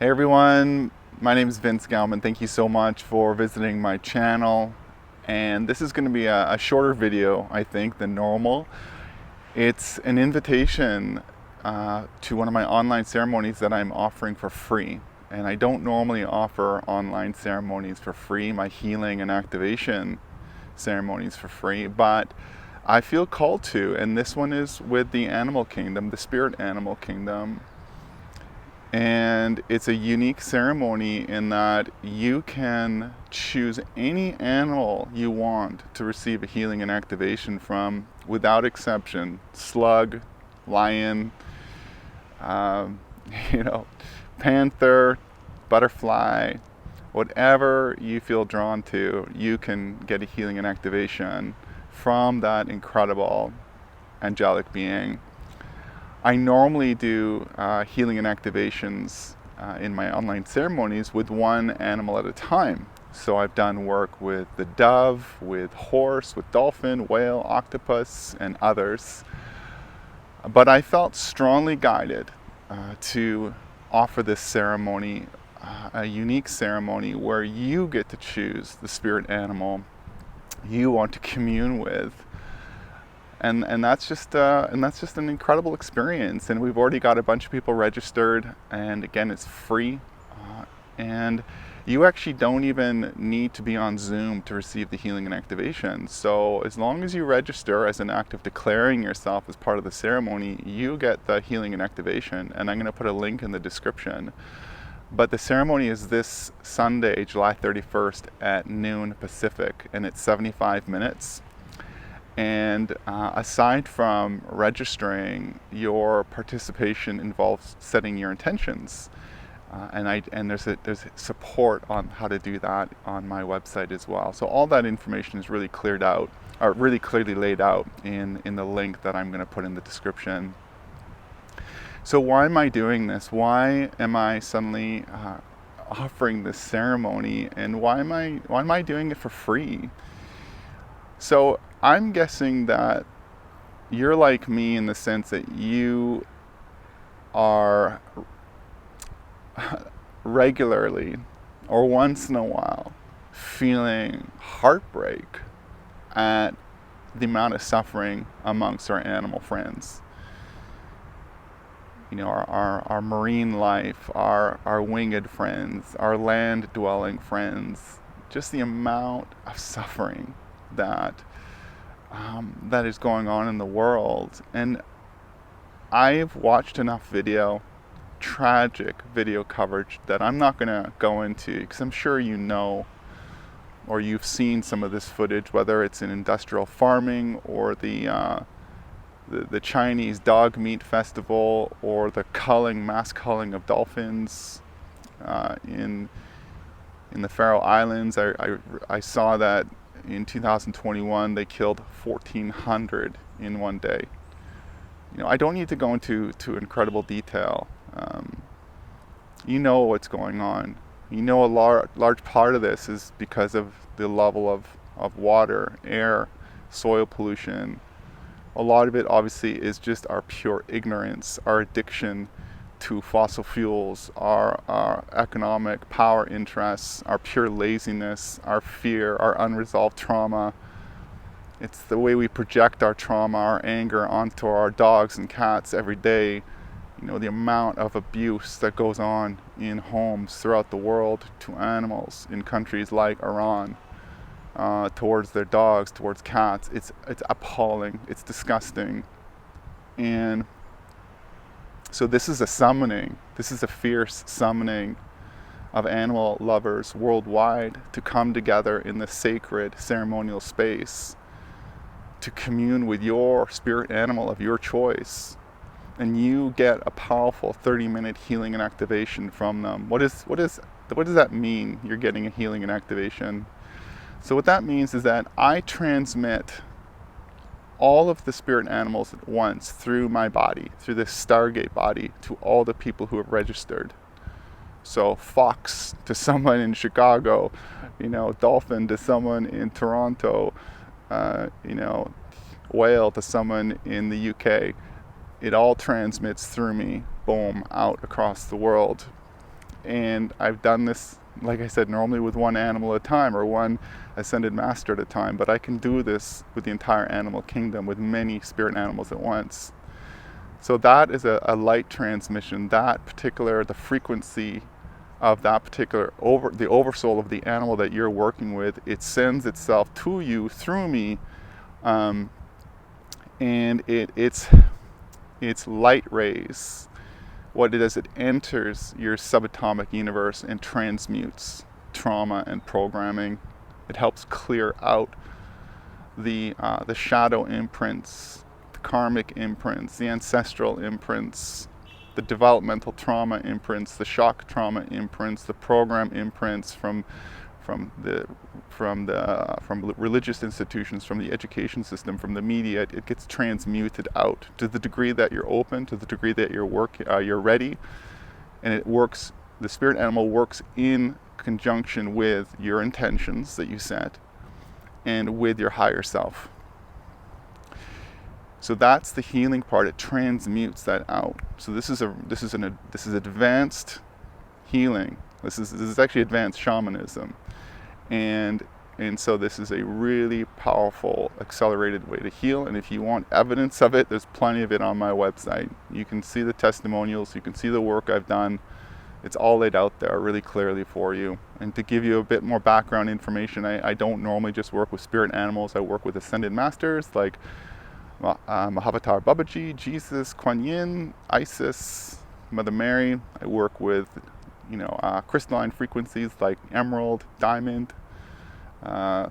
Hey everyone, my name is Vince Gauman. Thank you so much for visiting my channel. And this is going to be a shorter video, I think, than normal. It's an invitation to one of my online ceremonies that I'm offering for free. And I don't normally offer online ceremonies for free, my healing and activation ceremonies for free, but I feel called to, and this one is with the animal kingdom, the spirit animal kingdom. And it's a unique ceremony in that you can choose any animal you want to receive a healing and activation from without exception. Slug, lion, um, you know, panther, butterfly, whatever you feel drawn to, you can get a healing and activation from that incredible angelic being. I normally do healing and activations in my online ceremonies with one animal at a time. So I've done work with the dove, with horse, with dolphin, whale, octopus, and others. But I felt strongly guided to offer this ceremony, a unique ceremony where you get to choose the spirit animal you want to commune with. And that's just an incredible experience. And we've already got a bunch of people registered. And again, it's free. And you actually don't even need to be on Zoom to receive the healing and activation. So as long as you register as an act of declaring yourself as part of the ceremony, you get the healing and activation. And I'm going to put a link in the description. But the ceremony is this Sunday, July 31st at noon Pacific, and it's 75 minutes. And aside from registering, your participation involves setting your intentions, and there's support on how to do that on my website as well. So all that information is really cleared out, or really clearly laid out in the link that I'm going to put in the description. So why am I doing this? Why am I suddenly offering this ceremony, and why am I doing it for free? So I'm guessing that you're like me in the sense that you are regularly or once in a while feeling heartbreak at the amount of suffering amongst our animal friends. You know, our marine life, our winged friends, our land dwelling friends, just the amount of suffering that is going on in the world. And I've watched enough tragic video coverage, that I'm not going to go into, because I'm sure you know, or you've seen some of this footage, whether it's in industrial farming or the Chinese dog meat festival, or the mass culling of dolphins in the Faroe Islands. I saw that in 2021 they killed 1,400 in one day. You know, I don't need to go into incredible detail. You know what's going on. You know, a large part of this is because of the level of water, air, soil pollution. A lot of it obviously is just our pure ignorance, our addiction to fossil fuels, our economic power interests, our pure laziness, our fear, our unresolved trauma. It's the way we project our trauma, our anger onto our dogs and cats every day. You know, the amount of abuse that goes on in homes throughout the world to animals in countries like Iran, towards their dogs, towards cats. It's appalling. It's disgusting. And so this is a summoning. This is a fierce summoning of animal lovers worldwide to come together in the sacred ceremonial space to commune with your spirit animal of your choice. And you get a powerful 30-minute healing and activation from them. What does that mean, you're getting a healing and activation? So what that means is that I transmit all of the spirit animals at once through my body, through this Stargate body, to all the people who have registered. So fox to someone in Chicago, you know, dolphin to someone in Toronto, you know, whale to someone in the UK. It all transmits through me, boom, out across the world. And I've done this, like I said, normally with one animal at a time or one ascended master at a time, but I can do this with the entire animal kingdom, with many spirit animals at once. So that is a light transmission. That particular, the frequency of that particular the oversoul of the animal that you're working with, it sends itself to you through me, and it's light rays. What it does, it enters your subatomic universe and transmutes trauma and programming. It helps clear out the shadow imprints, the karmic imprints, the ancestral imprints, the developmental trauma imprints, the shock trauma imprints, the program imprints from religious institutions, from the education system, from the media. It gets transmuted out to the degree that you're open, to the degree that you're ready, and it works. The spirit animal works in conjunction with your intentions that you set and with your higher self. So that's the healing part. It transmutes that out. So this is advanced healing. This is actually advanced shamanism, and so this is a really powerful, accelerated way to heal. And if you want evidence of it, there's plenty of it on my website. You can see the testimonials. You can see the work I've done. It's all laid out there really clearly for you. And to give you a bit more background information, I don't normally just work with spirit animals. I work with ascended masters like Mahavatar Babaji, Jesus, Kuan Yin, Isis, Mother Mary. I work with, crystalline frequencies like emerald, diamond. I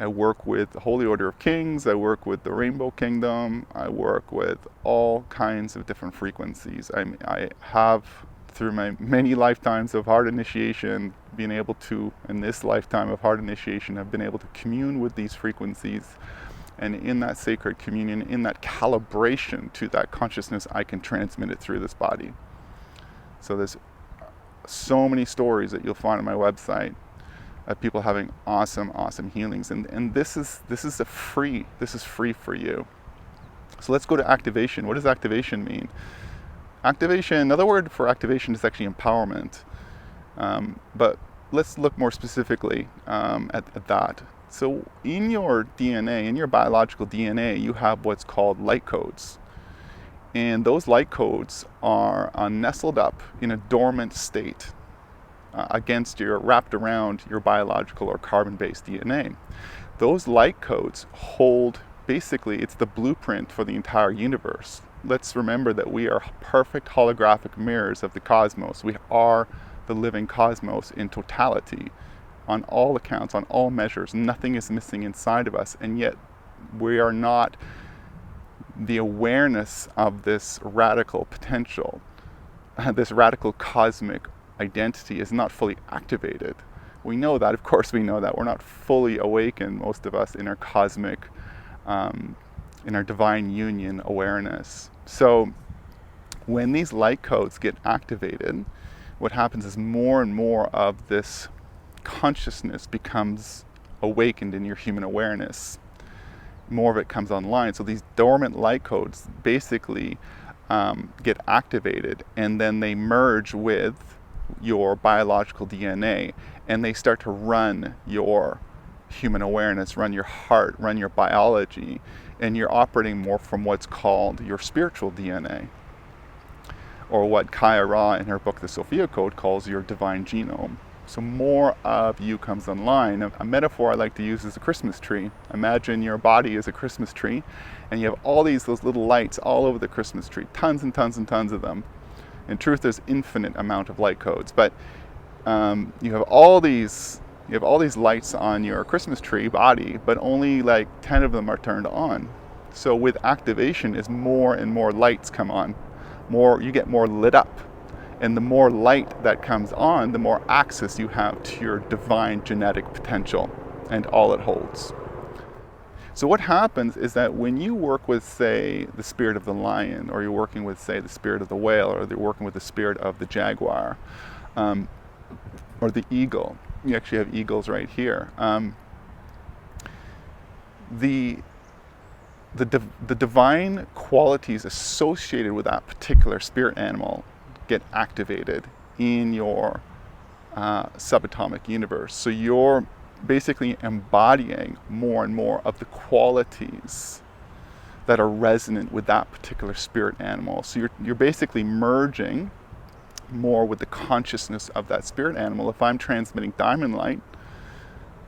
work with the Holy Order of Kings. I work with the Rainbow Kingdom. I work with all kinds of different frequencies. I have, through my many lifetimes of heart initiation, been able to, in this lifetime of heart initiation, I've been able to commune with these frequencies. And in that sacred communion, in that calibration to that consciousness, I can transmit it through this body. So there's so many stories that you'll find on my website of people having awesome healings. And this is free for you. So let's go to activation. What does activation mean? Activation, another word for activation is actually empowerment. But let's look more specifically at that. So in your DNA, in your biological DNA, you have what's called light codes. And those light codes are nestled up in a dormant state wrapped around your biological or carbon-based DNA. Those light codes hold, basically, it's the blueprint for the entire universe. Let's remember that we are perfect holographic mirrors of the cosmos. We are the living cosmos in totality. On all accounts, on all measures, nothing is missing inside of us, and yet we are not, the awareness of this radical potential, this radical cosmic identity is not fully activated. We know that, of course we know that. We're not fully awakened, most of us, in our cosmic, in our divine union awareness. So when these light codes get activated, what happens is more and more of this consciousness becomes awakened in your human awareness. More of it comes online. So these dormant light codes basically get activated, and then they merge with your biological DNA, and they start to run your human awareness, run your heart, run your biology, and you're operating more from what's called your spiritual DNA, or what Kaya Ra in her book The Sophia Code calls your divine genome. So more of you comes online. A metaphor I like to use is a Christmas tree. Imagine your body is a Christmas tree, and you have all those little lights all over the Christmas tree, tons and tons and tons of them. In truth, there's infinite amount of light codes, but you have all these lights on your Christmas tree body, but only like 10 of them are turned on. So with activation, as more and more lights come on, you get more lit up. And the more light that comes on, the more access you have to your divine genetic potential and all it holds. So what happens is that when you work with, say, the spirit of the lion, or you're working with, say, the spirit of the whale, or you're working with the spirit of the jaguar, or the eagle, you actually have eagles right here. The divine qualities associated with that particular spirit animal get activated, in your subatomic universe. So you're basically embodying more and more of the qualities that are resonant with that particular spirit animal. So you're basically merging more with the consciousness of that spirit animal. If I'm transmitting diamond light,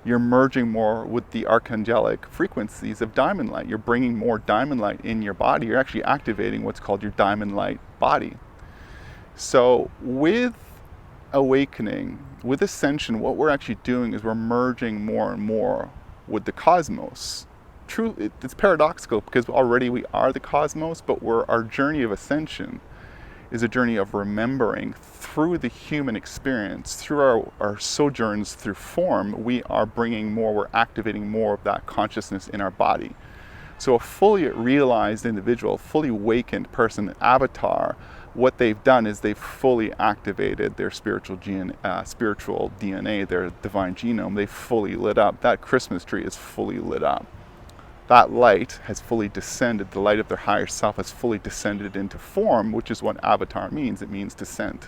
you're merging more with the archangelic frequencies of diamond light. You're bringing more diamond light in your body. You're actually activating what's called your diamond light body. So with awakening, with ascension, what we're actually doing is we're merging more and more with the cosmos. It's paradoxical because already we are the cosmos, but our journey of ascension is a journey of remembering through the human experience, through our sojourns through form, we're activating more of that consciousness in our body. So a fully realized individual, fully awakened person, avatar, what they've done is they've fully activated their spiritual DNA, their divine genome. They've fully lit up. That Christmas tree is fully lit up. That light has fully descended. The light of their higher self has fully descended into form, which is what avatar means. It means descent.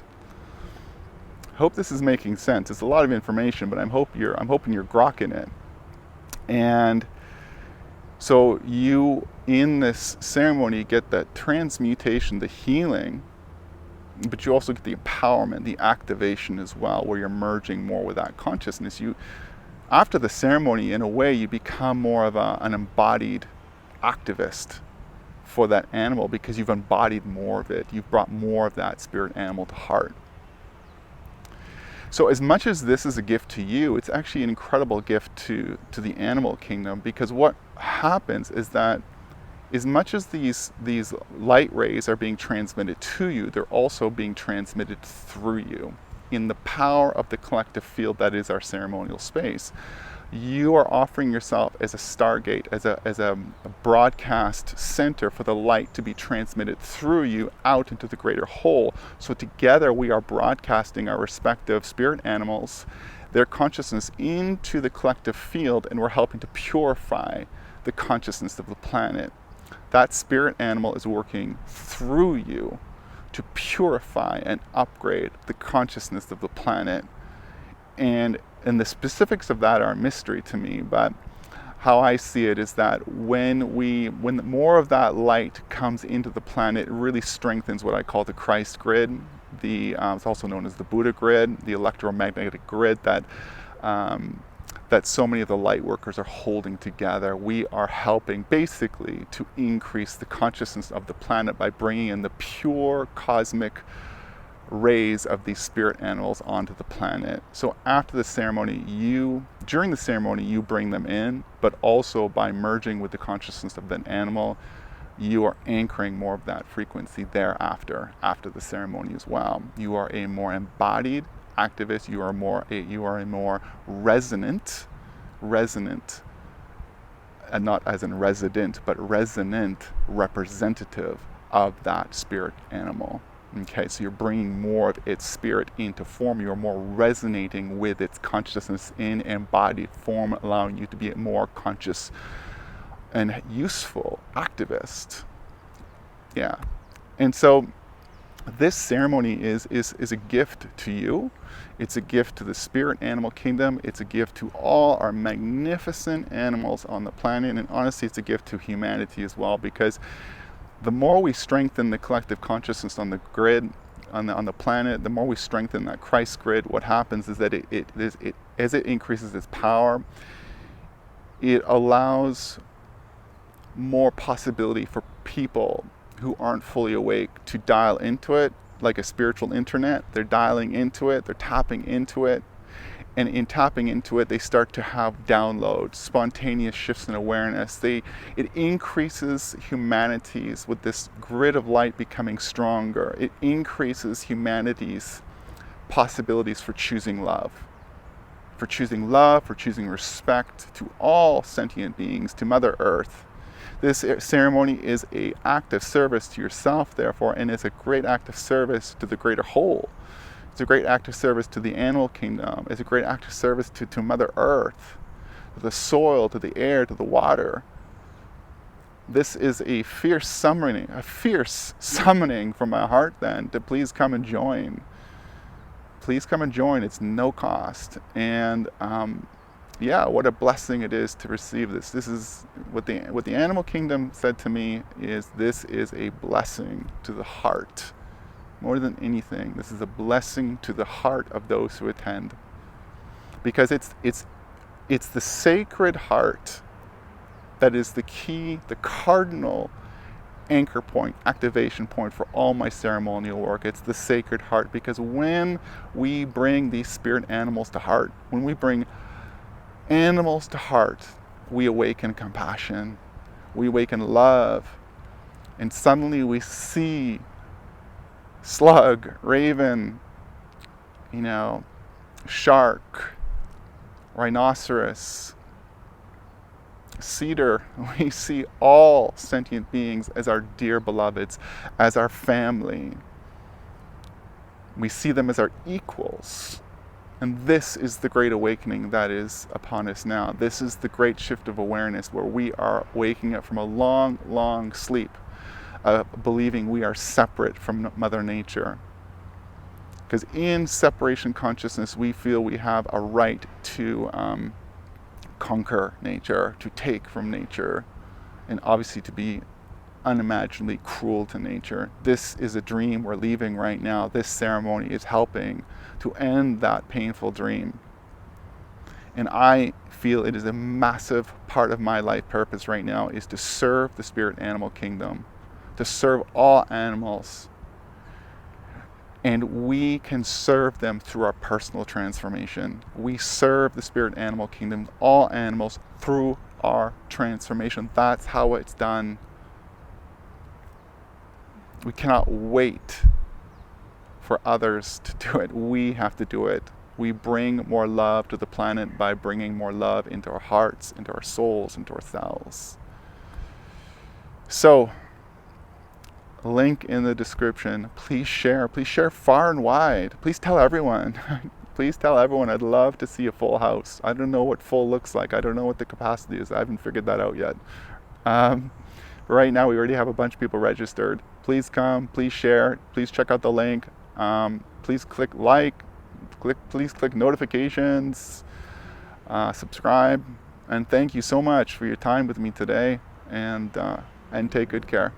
I hope this is making sense. It's a lot of information, but I'm hoping you're grokking it. And so you, in this ceremony, get that transmutation, the healing, but you also get the empowerment, the activation as well, where you're merging more with that consciousness. After the ceremony, in a way, you become more of an embodied activist for that animal because you've embodied more of it. You've brought more of that spirit animal to heart. So as much as this is a gift to you, it's actually an incredible gift to the animal kingdom, because what happens is that as much as these light rays are being transmitted to you, they're also being transmitted through you. In the power of the collective field that is our ceremonial space, you are offering yourself as a stargate, as a broadcast center for the light to be transmitted through you out into the greater whole. So together we are broadcasting our respective spirit animals, their consciousness into the collective field, and we're helping to purify the consciousness of the planet. That spirit animal is working through you to purify and upgrade the consciousness of the planet. And the specifics of that are a mystery to me, but how I see it is that when more of that light comes into the planet, it really strengthens what I call the Christ grid. It's also known as the Buddha grid, the electromagnetic grid that so many of the light workers are holding together. We are helping basically to increase the consciousness of the planet by bringing in the pure cosmic rays of these spirit animals onto the planet. So after the ceremony, during the ceremony, you bring them in, but also by merging with the consciousness of that animal, you are anchoring more of that frequency thereafter, after the ceremony as well. You are a more embodied activist. You are a more resonant, and not as in resident, but resonant representative of that spirit animal. Okay, so you're bringing more of its spirit into form. You're more resonating with its consciousness in embodied form, allowing you to be a more conscious and useful activist. Yeah, and so this ceremony is a gift to you. It's a gift to the spirit animal kingdom. It's a gift to all our magnificent animals on the planet. And honestly, it's a gift to humanity as well, because the more we strengthen the collective consciousness on the grid, on the planet, the more we strengthen that Christ grid, what happens is that as it increases its power, it allows more possibility for people who aren't fully awake to dial into it, like a spiritual internet. They're dialing into it, they're tapping into it, and in tapping into it, they start to have downloads, spontaneous shifts in awareness. It increases humanity's, with this grid of light becoming stronger, it increases humanity's possibilities for choosing love, for choosing respect to all sentient beings, to Mother Earth. This ceremony is an act of service to yourself, therefore, and it's a great act of service to the greater whole. It's a great act of service to the animal kingdom. It's a great act of service to Mother Earth, to the soil, to the air, to the water. This is a fierce summoning from my heart then to please come and join. please come and join. It's no cost. And yeah, what a blessing it is to receive this. This is what the animal kingdom said to me is this is a blessing to the heart. More than anything, this is a blessing to the heart of those who attend. Because it's the sacred heart that is the key, the cardinal anchor point, activation point for all my ceremonial work. It's the sacred heart, because when we bring these spirit animals to heart, when we bring animals to heart, we awaken compassion, we awaken love, and suddenly we see slug, raven, shark, rhinoceros, cedar. We see all sentient beings as our dear beloveds, as our family. We see them as our equals. And this is the great awakening that is upon us now. This is the great shift of awareness where we are waking up from a long, long sleep, believing we are separate from Mother Nature. Because in separation consciousness, we feel we have a right to conquer nature, to take from nature, and obviously to be unimaginably cruel to nature. This is a dream we're leaving right now. This ceremony is helping to end that painful dream. And I feel it is a massive part of my life purpose right now is to serve the spirit animal kingdom, to serve all animals. And we can serve them through our personal transformation. We serve the spirit animal kingdom, all animals, through our transformation. That's how it's done. We cannot wait for others to do it. We have to do it. We bring more love to the planet by bringing more love into our hearts, into our souls, into ourselves. So, link in the description. Please share far and wide. Please tell everyone. Please tell everyone. I'd love to see a full house. I don't know what full looks like. I don't know what the capacity is. I haven't figured that out yet. Right now we already have a bunch of people registered. Please come, please share, please check out the link. Please click like, please click notifications, subscribe, and thank you so much for your time with me today, and take good care.